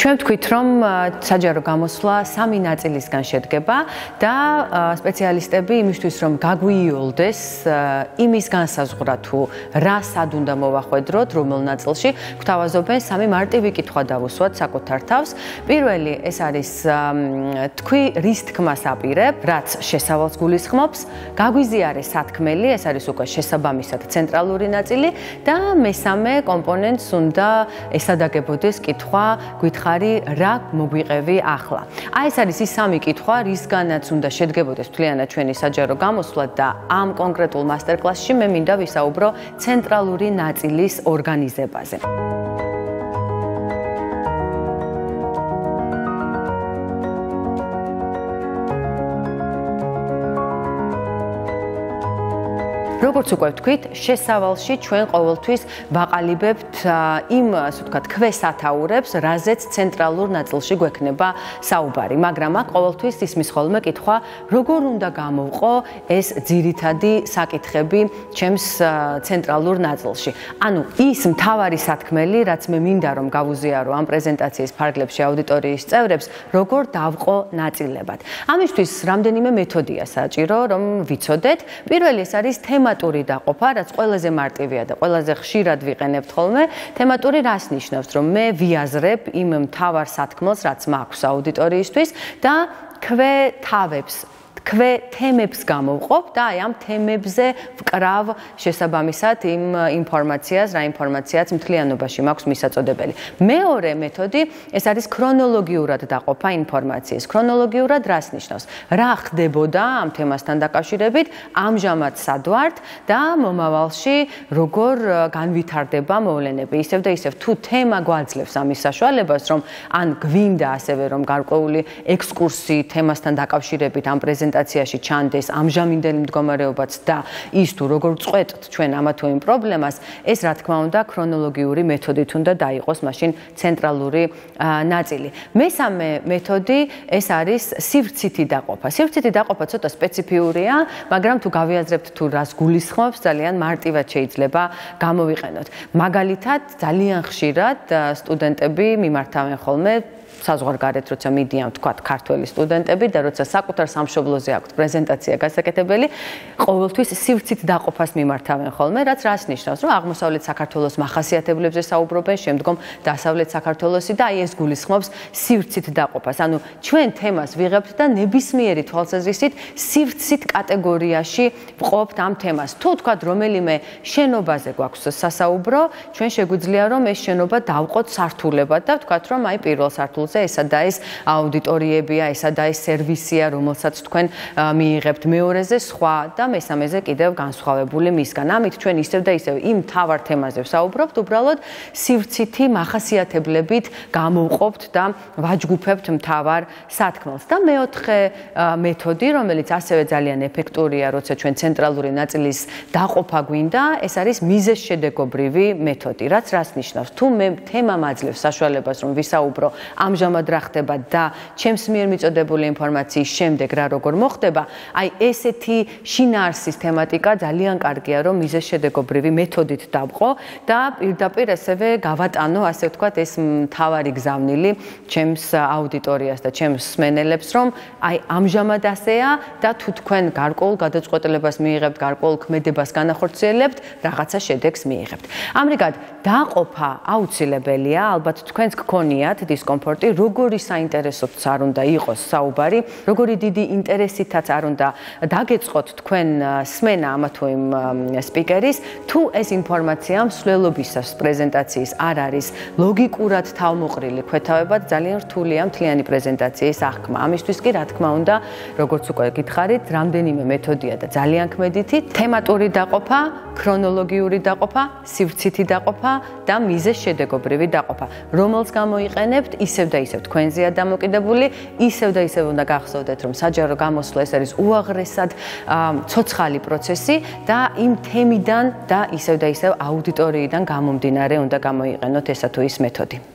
ჩვენ ვთქვით, რომ საჯარო გამოსვლა სამი ნაწილისგან შედგება და სპეციალისტები იმისთვის, რომ გაგვიოლდეს იმის განსაზღვრა თუ რა სად უნდა მოვახვედროთ, რომელ ნაწილში, გვთავაზობენ სამი მარტივი კითხვა დავუსვათ საკუთარ თავს. პირველი ეს არის თქვი რის თქმას აპირებ, რაც შესავალს გულისხმობს, გაგვიზიარე სათქმელი, ეს არის უკვე შესაბამისად ცენტრალური ნაწილი და მესამე კომპონენტს უნდა ესადაგებოდეს კითხვა, გითხარი რა მოგვიყევი ახლა. აი ეს არის ის სამი კითხვა, რისგანაც უნდა შედგებოდეს მთლიანად ჩვენი საჯარო გამოსვლა და ამ კონკრეტულ მასტერკლასში მე მინდა ვისაუბრო ცენტრალური ნაწილის ორგანიზებაზე. როგორც უკვე ვთქვით, შესავალში ჩვენ ყოველთვის ვაყალიბებთ იმ, ასე ვთქვათ, ქვესათაურებს, რაზეც ცენტრალურ ნაწილში გვექნება საუბარი, მაგრამ აქ ყოველთვის ისმის ხოლმე კითხვა, როგორ უნდა გამოვყო ეს ძირითადი საკითხები ჩემს ცენტრალურ ნაწილში. ანუ ის მთავარი სათქმელი, რაც მე მინდა რომ გავუზიარო ამ პრეზენტაციის ფარგლებში აუდიტორიის წევრებს, როგორ დავყო ნაწილებად. ამისთვის რამდენიმე მეთოდია საჭირო, რომ ვიცოდეთ. პირველი ეს არის თემატური დაყოფა, რაც ყველაზე მარტივია და ყველაზე ხშირად ვიყენებთ ხოლმე. თემატური რას ნიშნავს, რომ მე ვიაზრებ იმ მთავარ სათქმელს, რაც მაქვს აუდიტორიისთვის და თემებს გამოვყოფ და აი ამ თემებზე ვკრავ შესაბამისად იმ ინფორმაციას, რა ინფორმაციაც მთლიანობაში მაქვს მისაწოდებელი. მეორე მეთოდი ეს არის ქრონოლოგიურად დაყოფა ინფორმაციის. ქრონოლოგიურად რას ნიშნავს? რა ხდებოდა ამ თემასთან დაკავშირებით, ამჟამად სად ვართ და მომავალში როგორ განვითარდება მოვლენები. ისევ და ისევ თუ თემა გვაძლევს ამის საშუალებას, რომ ან გვინდა ასევე რომ გარკვეული ექსკურსი თემასთან დაკავშირებით ამ პრეზენტაციაში ჩანდეს ამჟამინდელი მდგომარეობაც და ის თუ როგორ წყვეტთ ჩვენ ამა თუ იმ პრობლემას, ეს რა თქმა უნდა ქრონოლოგიური მეთოდით უნდა დაიყოს მაშინ ცენტრალური ნაწილი. მესამე მეთოდი ეს არის სივრცითი დაყოფა. სივრცითი დაყოფა ცოტა სპეციფიურია, მაგრამ თუ გავიაზრებთ თუ რას გულისხმობს, ძალიან მარტივად შეიძლება გამოვიყენოთ. მაგალითად, ძალიან ხშირად სტუდენტები მიმართავენ ხოლმე საზღვარგარეთ, როცა მიდიან, თქვათ, ქართველი სტუდენტები და როცა საკუთარ სამშობლოზე აქვთ პრეზენტაცია გასაკეთებელი, ყოველთვის სივრცით დაყოფას მიმართავენ ხოლმე, რაც რას ნიშნავს, რომ აღმოსავლეთ საქართველოს მახასიათებლებზე საუბრობენ, შემდგომ დასავლეთ საქართველოსი და აი ეს გულისხმობს სივრცით დაყოფას. ანუ ჩვენ თემას ვიღებთ და ნებისმიერი თვალსაზრისით სივრცით კატეგორიაში ვყოფთ ამ თემას. თუ თქვათ, რომელიმე შენობაზე გვაქვს სასაუბრო, ჩვენ შეგვიძლია რომ ეს შენობა დავყოთ სართულებად და ვთქვათ, რომ აი პირველ სართულზე ესა და ეს აუდიტორიებია, ესა და ეს სერვისია, რომელსაც თქვენ მიიღებთ, მეორეზე სხვა და მესამეზე კიდევ განსხვავებული მისგან. ამით ჩვენ ისევ და ისევ იმ მთავარ თემაზე ვსაუბრობთ, უბრალოდ სივრცითი მახასიათებლებით გამოვყოფთ და ვაჯგუფებთ მთავარ სათქმელს. და მეოთხე მეთოდი, რომელიც ასევე ძალიან ეფექტურია, როცა ჩვენ ცენტრალური ნაწილის დაყოფა გვინდა, ეს არის მიზეზშედეგობრივი მეთოდი. რაც რას ნიშნავს? თუ მე თემა მაძლევს საშუალებას, რომ ვისაუბრო ამჟამად რა ხდება და ჩემს მიერ მიწოდებული ინფორმაციის შემდეგ რა როგორ მოხდება, აი ესეთი შინაარსის თემატიკა ძალიან კარგია, რომ მიზეზშედეგობრივი მეთოდით დავყო და პირდაპირ ასევე გავატანო, ასე ვთქვათ, ეს მთავარი გზავნილი ჩემს აუდიტორიას და ჩემს მსმენელებს, რომ აი ამჟამად ასეა და თუ თქვენ გარკვეულ გადაწყვეტილებას მიიღებთ, გარკვეულ ქმედებას განახორციელებთ, რაღაცა შედეგს მიიღებთ. ამრიგად, დაყოფა აუცილებელია, ალბათ თქვენს გქონიათ დისკომფორტი, როგორი საინტერესოც არ უნდა იყოს საუბარი, როგორი დიდი ინტერესითაც არ უნდა დაგეწყოთ თქვენ სმენა ამა თუ იმ სპიკერის, თუ ეს ინფორმაცია მსვლელობისას პრეზენტაციის არ არის ლოგიკურად თავმოყრილი ქვეთავებად, ძალიან რთულია მთლიანი პრეზენტაციის აღქმა. ამისთვის კი, რა თქმა უნდა, როგორც უკვე გითხარით, რამდენიმე მეთოდია და ძალიან ქმედითი, თემატური დაყოფა, ქრონოლოგიური დაყოფა, სივრცითი დაყოფა და მიზეზშედეგობრივი დაყოფა. რომელს გამოიყენებთ, ისევ და ისევ თქვენზეა დამოკიდებული, ისევ და ისევ უნდა გახსოვდეთ, რომ საჯარო გამოსვლა ეს არის უაღრესად ცოცხალი პროცესი და იმ თემიდან და ისევ და ისევ აუდიტორიიდან გამომდინარე უნდა გამოიყენოთ ესა თუ ის მეთოდი.